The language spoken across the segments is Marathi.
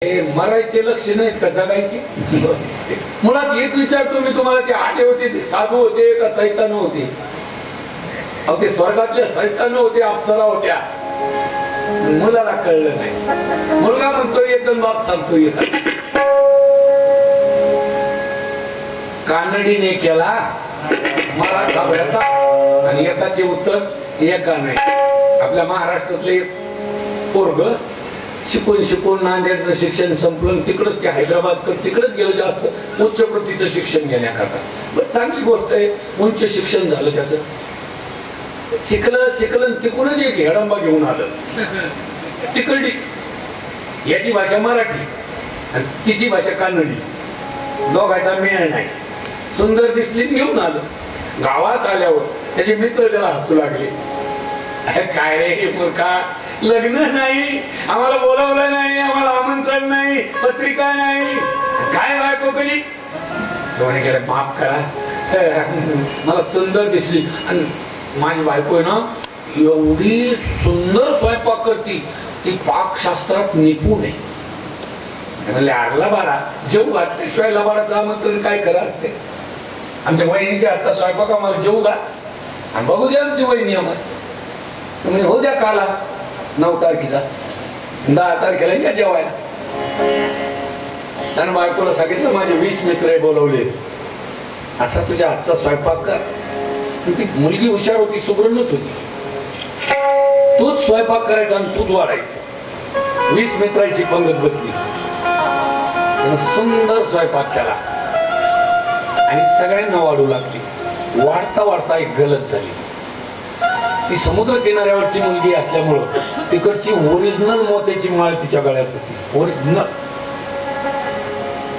मरायचे लक्षण आहेत का जगायची? मुळात एक विचारतो मी तुम्हाला, ते आले होते ते साधू होते का सैतान होते? अहो ते स्वर्गातल्या सैतान होते, अप्सरा होत्या. मुलाला कळलं नाही. मुलगा म्हणतो एकदम, बाप सांगतो एक. कानडीने केला मराठा भरता आणि एकाचे उत्तर एका नाही. आपल्या महाराष्ट्रातले पोरग शिकून शिकून नांदेडचं शिक्षण संपलं, तिकडच ते हैदराबाद तिकडेच गेलो जास्त उच्च प्रतीचं शिक्षण घेण्याकरता. पण चांगली गोष्ट आहे, उच्च शिक्षण झालं त्याचं. शिकलं तिकडूनच एक हेडंबा घेऊन आलं तिकडीच. याची भाषा मराठी आणि तिची भाषा कानडी, दोघांचा मेळ नाही. सुंदर दिसली घेऊन आलं. गावात आल्यावर त्याचे मित्र त्याला हसू लागले. काय रे मूर्खा, लग्न नाही, आम्हाला बोलावलं नाही, आम्हाला आमंत्रण नाही, पत्रिका नाही, काय बायको कधी? सोने गेले, माफ करा, मला सुंदर दिसली आणि माझी बायको आहे ना एवढी सुंदर स्वयंपाक करती, ती पाकशास्त्रात निपुण आहे. म्हणले आरला बाळा, जेवू घातल्याशिवाय लबाडाचं आमंत्रण काय करा असते? आमच्या वहिनीच्या हातचा स्वयंपाक आम्हाला जेवू घाल आणि बघू द्या आमची वहिनी आम्हाला. म्हणजे हो द्या काला 9 तारखेचा, 10 तारखेला या जेवायला. त्यानं बायकोला सांगितलं माझे 20 मित्र बोलवले, असा तुझ्या हातचा स्वयंपाक कर. ती मुलगी हुशार होती, सुगरणच होती. तूच स्वयंपाक करायचा आणि तूच वाढायचं. 20 मित्रांची पंगत बसली, सुंदर स्वयंपाक केला आणि सगळ्यांना वाढू लागली. वाढता वाढता एक गलत झाली. ती समुद्र किनाऱ्यावरची मुलगी असल्यामुळं तिकडची ओरिजिनल मोत्याची माळ तिच्या गळ्यात होती, ओरिजिनल.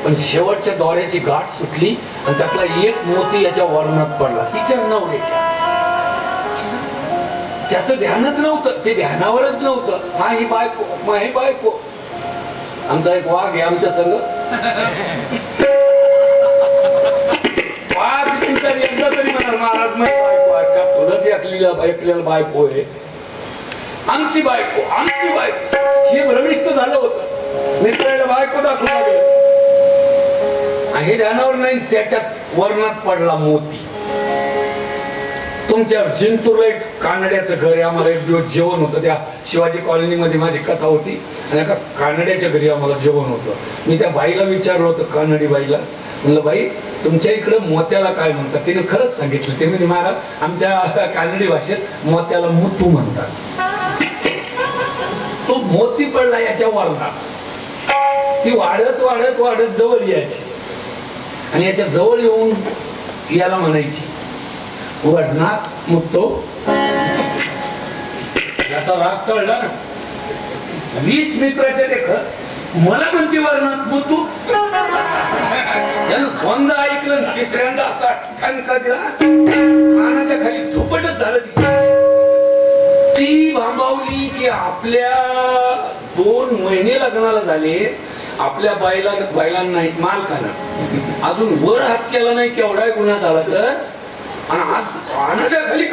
पण शेवटच्या दोऱ्याची गाठ सुटली आणि त्यातला एक मोती याच्या वर्णात पडला, तिच्या नवऱ्याच्या. त्याचं ध्यानच नव्हतं, ते ध्यानावरच नव्हतं. माही बायको, माही बायको. आमचा एक वाघ आहे आमच्या संग, 5 मिनिटात एकदा तरी म्हणाल महाराज माझी बायको आहे का? तुलाच ऐकलेलं बायको आहे, आमची बायको, आमची बायको. हे भ्रमिष्ट झालं होतं. मित्राला बायको दाखवू लागलं, हे ध्यानावर नाही, त्याच्यात वर्णात पडला मोती. तुमच्या जिंतूरला एक कानड्याचं घर आहे. आम्हाला एक दिवस जेवण होतं, त्या शिवाजी कॉलनीमध्ये माझी कथा होती आणि एका कानड्याच्या घरी आम्हाला जेवण होतं. मी त्या बाईला विचारलं होतं, कानडी बाईला, म्हणलं बाई तुमच्या इकडं मोत्याला काय म्हणतात? तिने खरंच सांगितलं. ते म्हणजे महाराज आमच्या कानडी भाषेत मोत्याला मुतू म्हणतात. तो मोती पडला याच्या वर्णात. ती वाढत वाढत वाढत जवळ यायची आणि याच्या जवळ येऊन याला म्हणायची वर्णात मुतो. याचा राग चढला ना. 20 मित्राचे देख मला म्हणते वर्णात मुतू. यानं दोनदा ऐकलं, तिसऱ्यांदा असा ठणका दिला, कानाच्या खाली धुपटच झालं. ती भांबावली की आपल्या 2 महिने लग्नाला झाले, आपल्या बायला नाही मालकानं अजून वर हात केला नाही, केवढा गुन्हा झाला तर. आणि आज कानाच्या खाली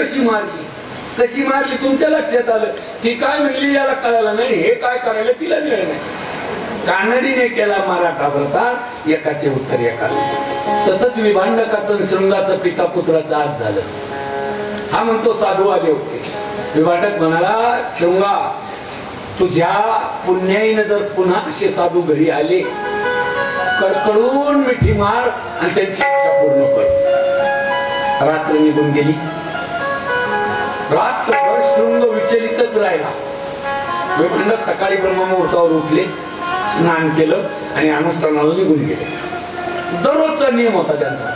कशी मारली तुमच्या लक्षात आलं. ती काय म्हणली याला कळालं नाही, हे काय करायला तिला मिळालं नाही. कानडीने केला मराठा भरता, एकाचे उत्तर एका. तसंच विभांडकाचं शृंगाचं पिता पुत्राचं आज झालं. हा म्हणतो साधू आले होते. विभांडक म्हणाला, शृंगा तुझ्या पुण्याईनं जर पुन्हा असे साधू घरी आले, कडकडून मिठी मार आणि त्यांची इच्छा पूर्ण कर. रात्र निघून गेली. रात्रभर शृंग विचलितच राहिला. विभांडक सकाळी ब्रह्ममुहूर्तावर उठले, स्नान केलं आणि अनुष्ठानाला निघून गेले. दररोजचा नियम होता त्यांचा.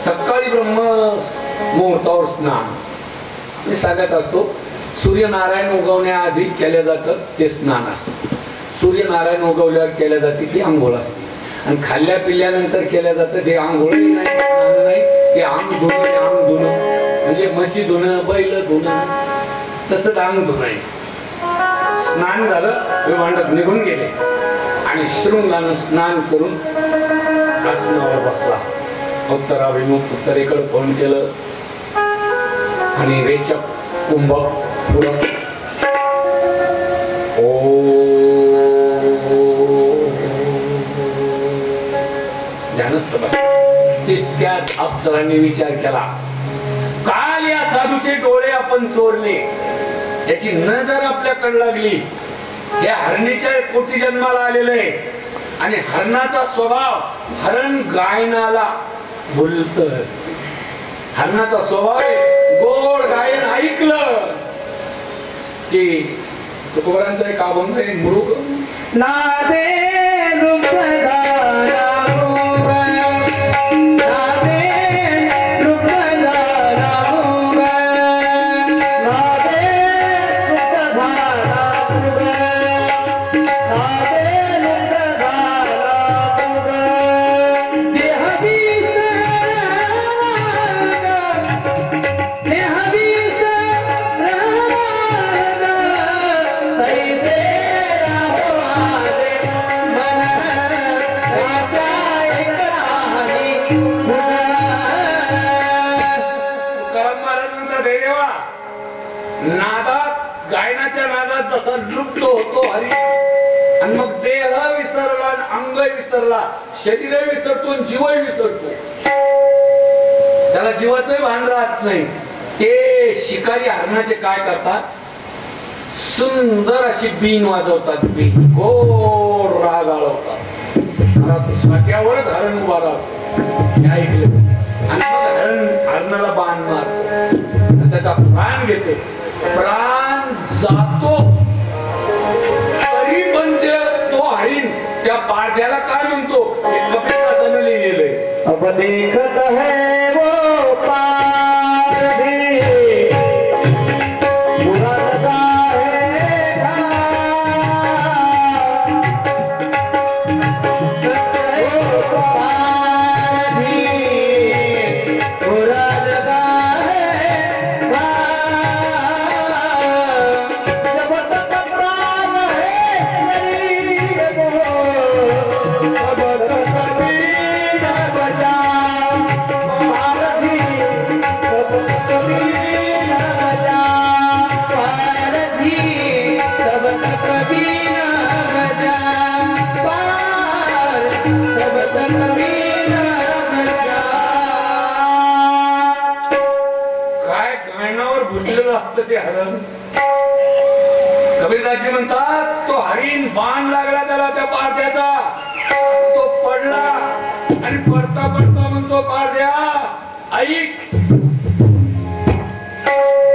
सकाळी ब्रह्ममुहूर्तावर स्नान. मी सांगत असतो, सूर्यनारायण उगवण्याआधी केल्या जातं ते स्नान असतं. सूर्यनारायण उगवल्यावर केल्या जाते ती आंघोळ असते. आणि खाल्ल्या पिल्यानंतर केल्या जातं ते आंघोळही नाही, स्नान नाही, ते अंग धुणं म्हणजे म्हशी धुणं, बैल धुणं, तसंच अंग धुणं. स्नान झालं, विभांडक निघून गेले आणि शृंगानं स्नान करून आसनावर बसला. उत्तराभिमुख उत्तरेकडे फोन केलं आणि रेचक, कुंभक, पुरक, ओ, अप्सरांनी विचार केला, काल या साधूचे डोळे आपण चोरले, याची नजर आपल्याकडे लागली, हे हरणीच्या पोटी जन्माला आलेले आणि हरणाचा स्वभाव, हरण गायनाला बोलत, हरणाचा स्वभाव गोड गायन ऐकलं की तुकोबारांचा एक अभंग आहे, मृग नादे नादात, गायनाच्या नादात जसा लुप्त होतो हरी, आणि मग देह विसरला, अंग विसरला, शरीर विसरतो, जीव विसरतो, त्याला जीवाचं भान राहत नाही. ते शिकारी हरणाचे काय करतात, सुंदर अशी बीन वाजवतात, बीन गोड राग आळवतात, साठ्यावरच हरण उभा राहतो, ऐकलं, आणि मग हरणाला बाण मारतो, त्याचा प्राण घेतो, प्राण जातो, तरी पण तो हरिण त्या पारध्याला काय म्हणतो, हे कबीरदासाने लिहिलेलंय, अब देखत है वो पारधी बुरा लगा ते हरण. कबीरदासजी म्हणतात, तो हरिण बाण लागला त्याला त्या पारध्याचा, तो पडला आणि पडता पडता म्हणतो, पारध्या ऐक,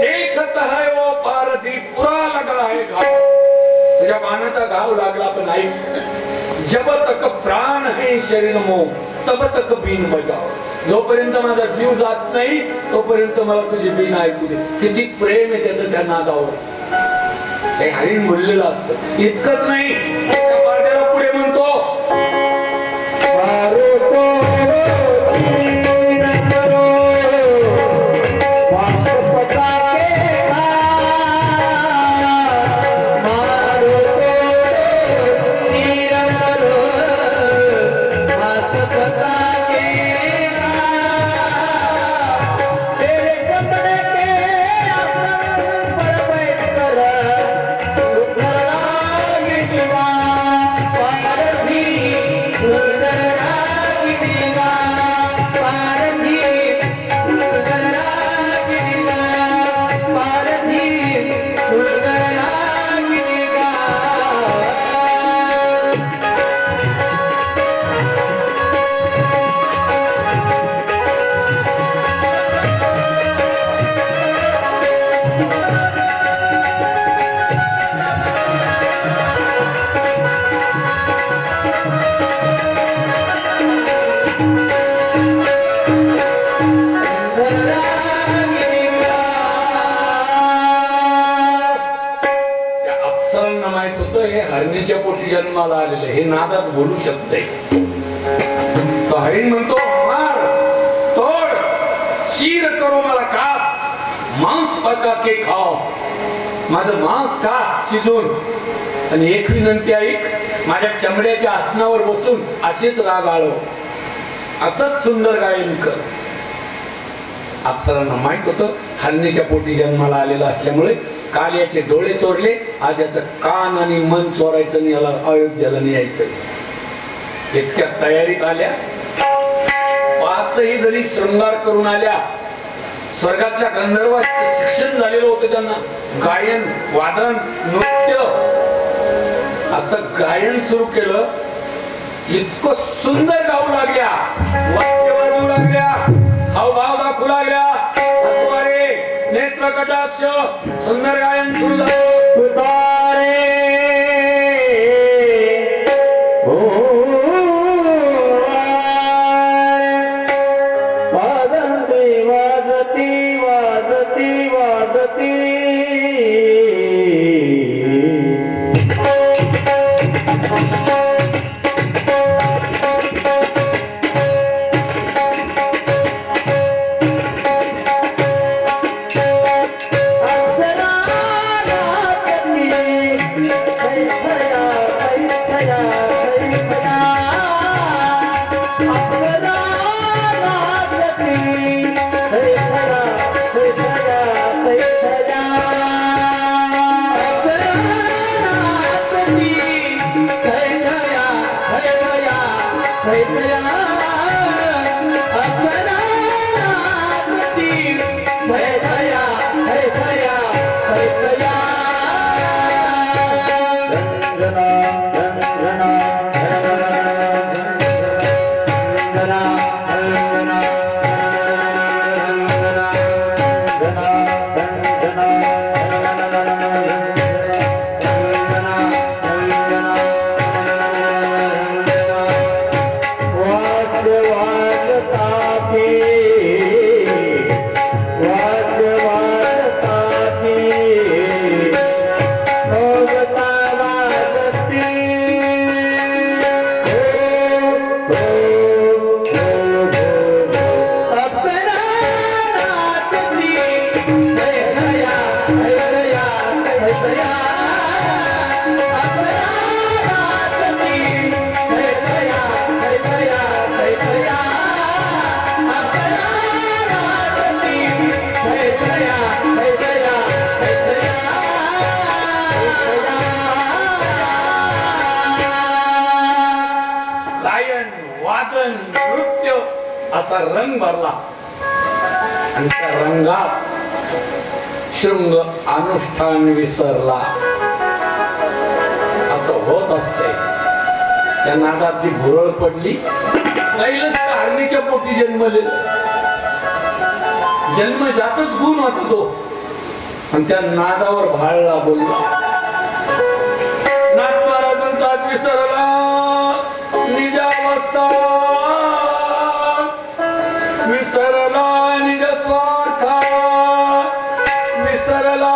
देखत है वो पारधी पुरा लगा है घाव, तुझ्या बाणाचा घाव लागला पण ऐक, जब तक प्राण है शरीर मो तब तक बीन बजाव, जोपर्यंत माझा जीव जात नाही तोपर्यंत मला तुझी बीन ऐकू दे. किती प्रेम आहे त्याचं त्या नादावर, ते हरिण बोललेलं असतं. इतकंच नाही, त्या पारध्याला पुढे म्हणतो, हरणीच्या पोटी जन्माला आलेले हे नादात बोलू शकते. तो हरिण म्हणतो, मार, तोड, चीर करो मला काप, मांस पका के खाओ, माझं मांस खा शिजून, आणि एक विनंती ऐक, माझ्या चमड्याच्या आसनावर बसून असेच राग आळव, असंच सुंदर गायन कर. अप्सरांना माहित होतं हरणीच्या पोटी जन्माला आलेला असल्यामुळे काल याचे डोळे चोरले, आज याचं कान आणि मन चोरायचं आणि याला अयोध्येला न्यायचं. इतक्या तयारीत आल्या, पाचही जणी शृंगार करून आल्या. स्वर्गातल्या गंधर्वात शिक्षण झालेलं होतं त्यांना. गायन, वादन, नृत्य असं गायन सुरू केलं. इतकं सुंदर गाऊ लागल्या, वाद्य वाजवू लागल्या, हावभाव दाखवू लागल्या. अरे नेत्र कटाक्ष सुंदर गायन सुरू झालं. असा रंग भरला आणि त्या रंगात शृंग अनुष्ठान विसरला. असं होत असते. त्या नादाची भुरळ पडली. पहिलंच कारणीच्या पोटी जन्मले. जन्मजातच गुण होता तो. आणि त्या नादावर भाळला बोलला. नाथ महाराजांचा विसरला निजावस्था, विसरला निज स्वार्थ, विसरला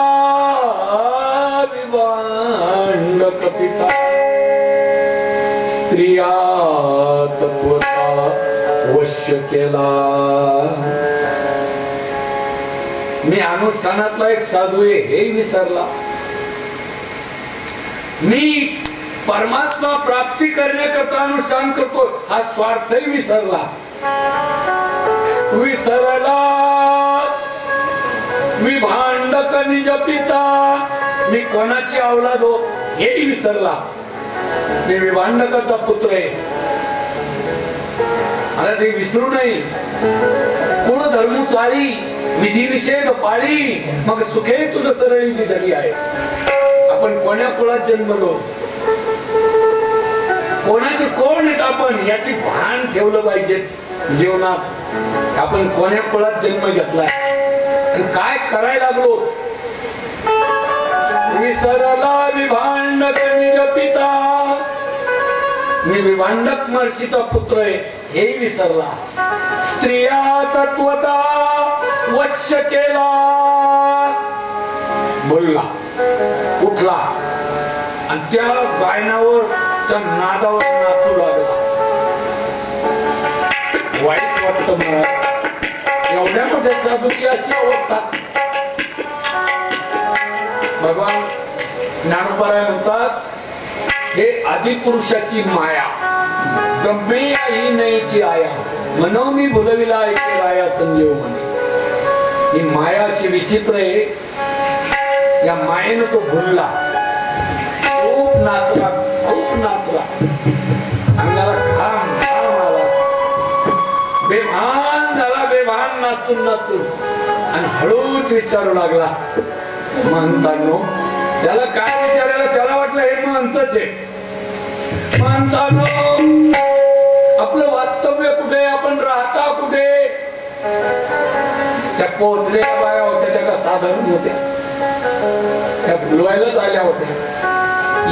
विभांड कपिता, स्त्रिया तत्वता वश्य केला. मी अनुष्ठानातला एक साधू आहे हे विसरला. मी परमात्मा प्राप्ती करण्याकरता अनुष्ठान करतो हा स्वार्थही विसरला. विसरला विभांडक निज पिता, मी कोणाची अवलाद हो हेही विसरला. मी विभांडकाचा पुत्र आहे. मला ते विसरू नाही. कोण धर्म चाळी विधी निषेध पाळी, मग सुखे तुझं सरळी दिली आहे. आपण कोण्या कुळात जन्मलो, कोणाचे कोण आहेत आपण याची भान ठेवलं पाहिजे जीवनात. आपण कोण्या कुळात जन्म घेतलाय आणि काय करायला लागलो. विसरला विभांडक निज पिता, मी विभांडक महर्षीचा पुत्र आहे हेही विसरला. स्त्रिया तत्वता वश्य केला, बोलला, उठला आणि त्या गायनावर त्या नादावर नाचू लागला. वाईट वाटत मला. एवढ्या मोठ्या साधूची अशी अवस्था. भगवान ज्ञानोबराय म्हणतात हे आदिपुरुषाची माया, ब्रह्मेया ही नयची आया, मनोनी भुलविला ऐके राया संजीव म्हणे. ही माया अशी विचित्र आहे. या मायेनं तो भुलला, खूप नाचला, खूप नाचला. अंगाला घाम घाम आला. बेभान नाचून नाचून आणि हळूच विचारू लागला, महंतांनो, त्याला काय विचारायला? त्याला वाटलं हे महंतच आहे. महंतांनो, आपलं वास्तव्य कुठे? आपण राहता कुठे? त्या पोहोचलेल्या बाया होत्या, त्या का साधारण होत्या, त्या बोलवायलाच आल्या होत्या.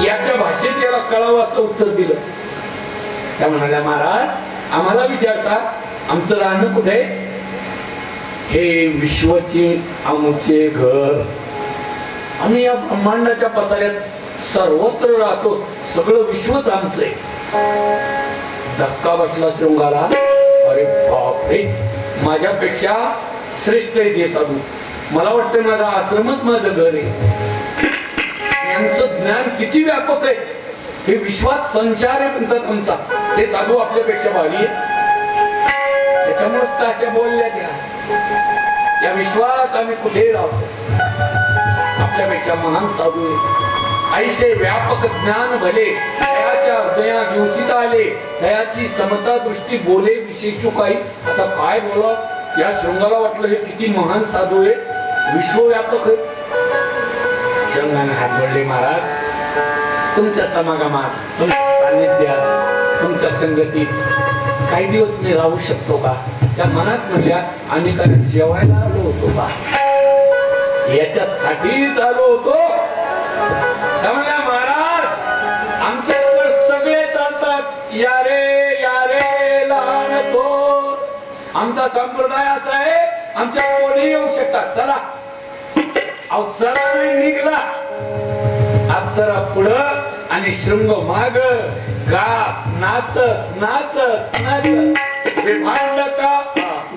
याच्या भाषेत याला कळावं असं उत्तर दिलं. त्या म्हणाल्या, महाराज, आम्हाला विचारता आमचं राहणं कुठे? हे विश्वाचे आमचे घर. आम्ही या ब्रह्मांडाच्या पसाऱ्यात सर्वत्र राहतो, सगळं विश्वच आमचं आहे. धक्का बसला शृंगाला. अरे बापरे, माझ्यापेक्षा श्रेष्ठ आहे ते साधू. मला वाटतं माझा आश्रमच माझं घर आहे. यांचं ज्ञान किती व्यापक आहे. हे विश्वात संचार आहे म्हणतात आमचा. हे साधू आपल्यापेक्षा भारी आहे. त्याच्यामुळेच तर अशा बोलल्या त्या. या विश्वात आम्ही कुठे राहतो, आपल्यापेक्षा महान साधू आहे. ऐसे व्यापक ज्ञान भले तयाच्या हृदया दिवसित आले, तयाची समता दृष्टी बोले विशेषू काही. आता काय बोला, या शृंगाला वाटलं हे किती महान साधू आहे, विश्वव्यापक आहे. शृंगाने हात जोडले, महाराज, तुमच्या समागमात, तुमच्या सानिध्यात, तुमच्या संगतीत काही दिवस मी राहू शकतो का? त्या मनात म्हणल्या, आम्ही काय जेवायला आलो होतो का? याच्यासाठीच आलो होतो. त्या म्हणल्या, महाराज, आमच्याकडे सगळे चालतात. या रे लहान थोर. आमचा संप्रदाय असा आहे, आमच्या कोणी येऊ शकतात. चला. अवसरा नाही निघला. अप्सरा पुढं आणि शृंग माग. गा नाचत नाचत नाचत विभांड का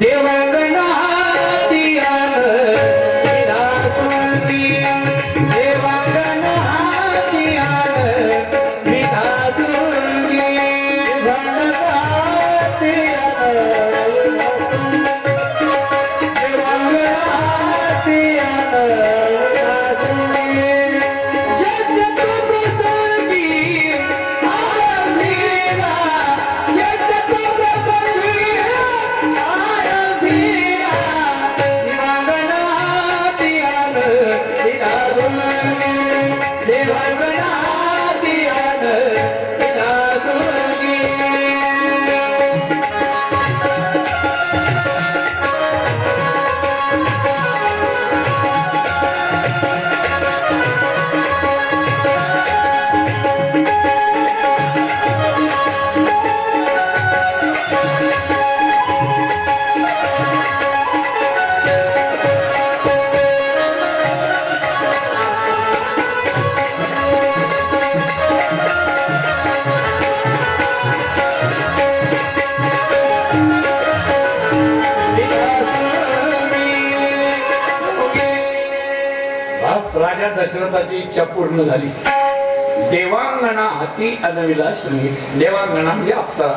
देवांगण हाती आलं विधातुंगी. देवांगण हाती आलं विधातुंगी. विभांड हाती आलं देवांगण हाती आलं विधातुंगी. राजा दशरथाची इच्छा पूर्ण झाली. देवांगणा हाती अनविला शृंगी. देवांगणा म्हणजे अप्सरा.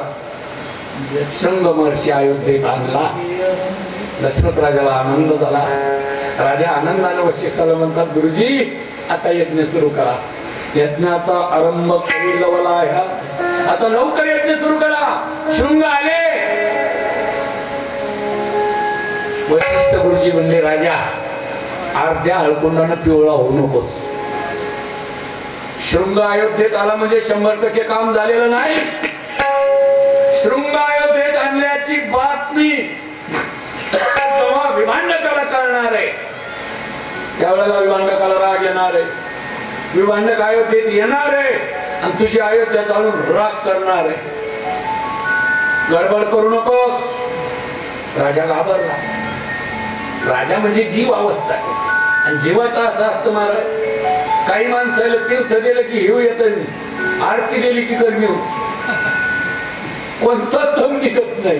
शृंग महर्षी अयोध्येत आणला. दशरथ राजाला आनंद झाला. राजा आनंदाने वशिष्ठाला म्हणतात, गुरुजी, आता यज्ञ सुरू करा. यज्ञाचा आरंभ करी लवला ह्या. आता लवकर यज्ञ सुरू करा. शृंग आले. वशिष्ठ गुरुजी म्हणले, राजा, अर्ध्या हळकुंडानं पिवळा होऊ नकोस. शृंग अयोध्येत आला म्हणजे 100% काम झालेलं नाही. शृंग अयोध्येत आणल्याची बातमी जेव्हा विभांडकाला कळणार आहे, त्यावेळेला विभांडकाला राग येणार आहे. विभांडक अयोध्येत येणार आहे आणि तुझी अयोध्या चालून राग करणार आहे. गडबड करू नकोस. राजा घाबरला. राजा म्हणजे जीव अवस्था आहे. आणि जीवाचा असं असतं महाराज, काही माणसाला तीर्थ दिलं की हिव येत नाही, आरती दिली की गरमी होती, कोणता दम निघत नाही.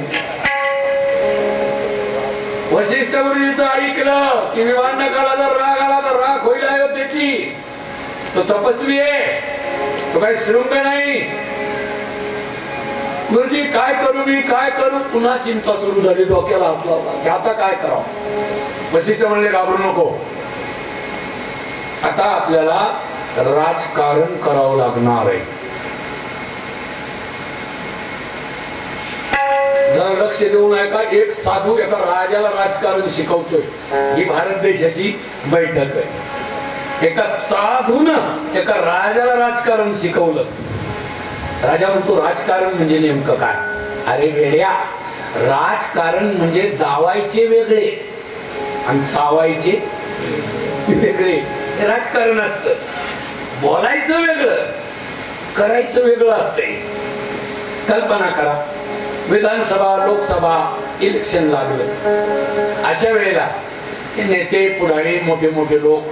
वशिष्ठ गुरुजीचं ऐकलं की विभांडकाला जर राग आला तर राग होईल अयोध्येची. तो तपस्वी आहे, तो काही शृंग नाही. गुरुजी, काय करू मी, काय करू? पुन्हा चिंता सुरू झाली. डोक्याला हात लावला की आता काय करावं. वशिष्ठ म्हणले, घाबरू नको. आता आपल्याला राजकारण करावं लागणार आहे. जर लक्ष देऊन ऐका, एक साधू एका राजाला राजकारण शिकवतोय. ही भारत देशाची बैठक आहे. एका साधूनं एका राजाला राजकारण शिकवलं. राजा म्हणतो राजकारण म्हणजे नेमकं काय? अरे वेड्या, राजकारण म्हणजे दावायचे वेगळे आणि चावायचे वेगळे. हे राजकारण असतं. बोलायचं वेगळं, करायचं वेगळं असतंय. कल्पना करा, विधानसभा लोकसभा इलेक्शन लागलं. अशा वेळेला नेते पुढारी मोठे मोठे लोक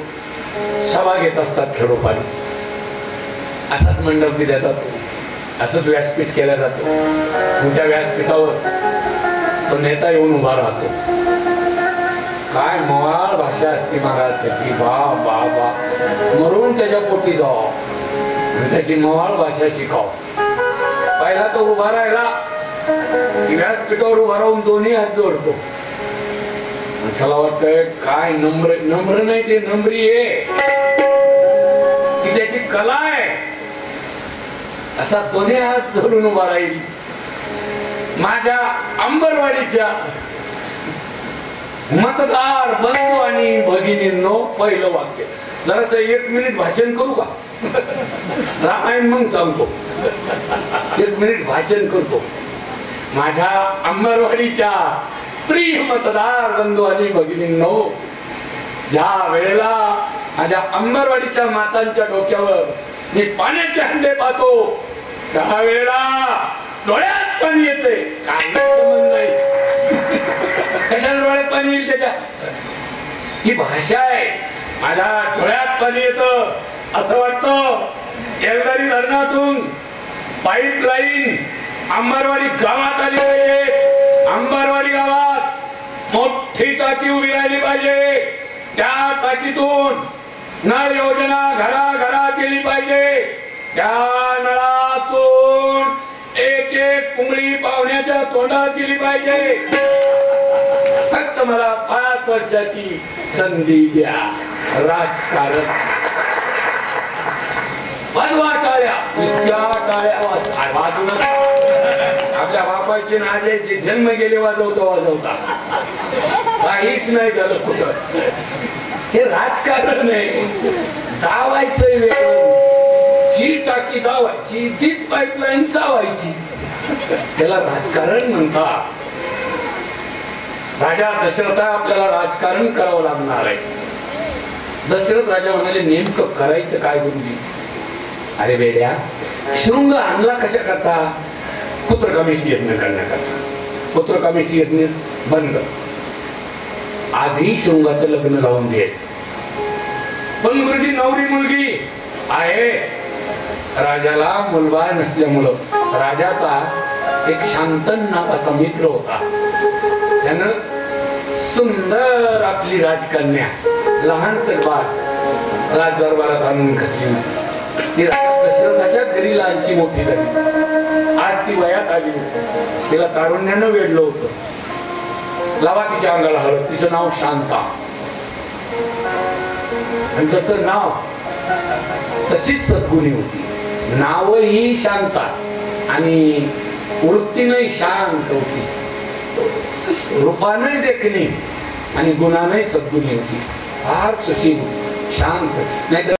सभा घेत असतात खेडोपाडी. असाच मंडप दिला जातो, असंच व्यासपीठ केलं जातं. त्या व्यासपीठावर तो नेता येऊन उभा राहतो. काय मवाळ भाषा असते महाराज त्याची, बा बा बा, मरून त्याच्या पोटी जाव, त्याची मवाळ भाषा शिकाव. पहिला तो उभा राहिला, व्यासपीठावर उभा राहून दोन्ही हात जोडतो. मला वाटतंय काय नम्र, नम्र नाही ते नम्री आहे, ती त्याची कला आहे. असा दोन्ही हात जोडून उभा राहील. माझ्या अंबरवाडीच्या मतदार बंधू आणि भगिनींनो, पहिलं वाक्य. जरासं 1 मिनिट भाषण करू का? रामायण मग सांगतो. 1 मिनिट भाषण करतो. माझ्या अंबरवाडीच्या प्रिय मतदार बंधू आणि भगिनींनो, ज्या वेळेला माझ्या अंबरवाडीच्या मातांच्या डोक्यावर मी पाण्याचे हंडे पाहतो, त्या वेळेला डोळ्यात पाणी येते. काही संबंध नाही, कशाला डोळ्यात पाणी येईल त्याच्या? ही भाषा आहे. माझ्या डोळ्यात पाणी येतं. असं वाटतं येलदरी धरणातून पाईपलाईन अंबरवाडी गावात आली पाहिजे. अंबरवाडी गावात मोठी टाकी उभी राहिली पाहिजे. त्या टाकीतून नळ योजना घराघरात गेली पाहिजे. त्या नळातून एक एक पुंगळी पाहुण्याच्या तोंडात गेली पाहिजे. फक्त मला 5 वर्षाची संधी द्या. राजकारण वाजवा टाळ्या, इतक्या टाळ्या वाजून आपल्या बापाचे नाजायचे जन्म गेले वाजवता वाजवता काहीच नाही झालं. कुठं हे राजकारण आहे. दावायचं वेगळं, जी टाकी दावायची तीच पाईपलाईन चावायची, त्याला राजकारण म्हणतात. राजा दशरथ आपल्याला राजकारण करावं लागणार आहे. दशरथ राजा म्हणाले नेमकं करायचं काय गुरुजी? अरे वेड्या, शृंग आणला कशा करता? पुत्रकामेष्टी यज्ञ करण्याकरता. पुत्रकामेष्टी यज्ञ बंद. आधी शृंगाचं लग्न लावून द्यायचं. पण गुरुजी नवरी मुलगी आहे. राजाला मुलबाळ नसल्यामुळं राजाचा एक शांतन नावाचा मित्र होता. त्यानं सुंदर आपली राजकन्या लहानसं बाळ राजदरबारात आणून घातली. ती दशरथाच्याच घरी लहानची मोठी झाली. आज ती वयात आली. तिला तारुण्यानं वेढलं होतं. लावा तिच्या अंगाला हळद. तिचं नाव शांता. आणि जसं नाव तशीच सद्गुणी होती. नावही शांता आणि वृत्तीनंही शांत होती. रूपानंही देखणी आणि गुणानंही सद्गुणी होती. फार सुशील शांत. नाहीतर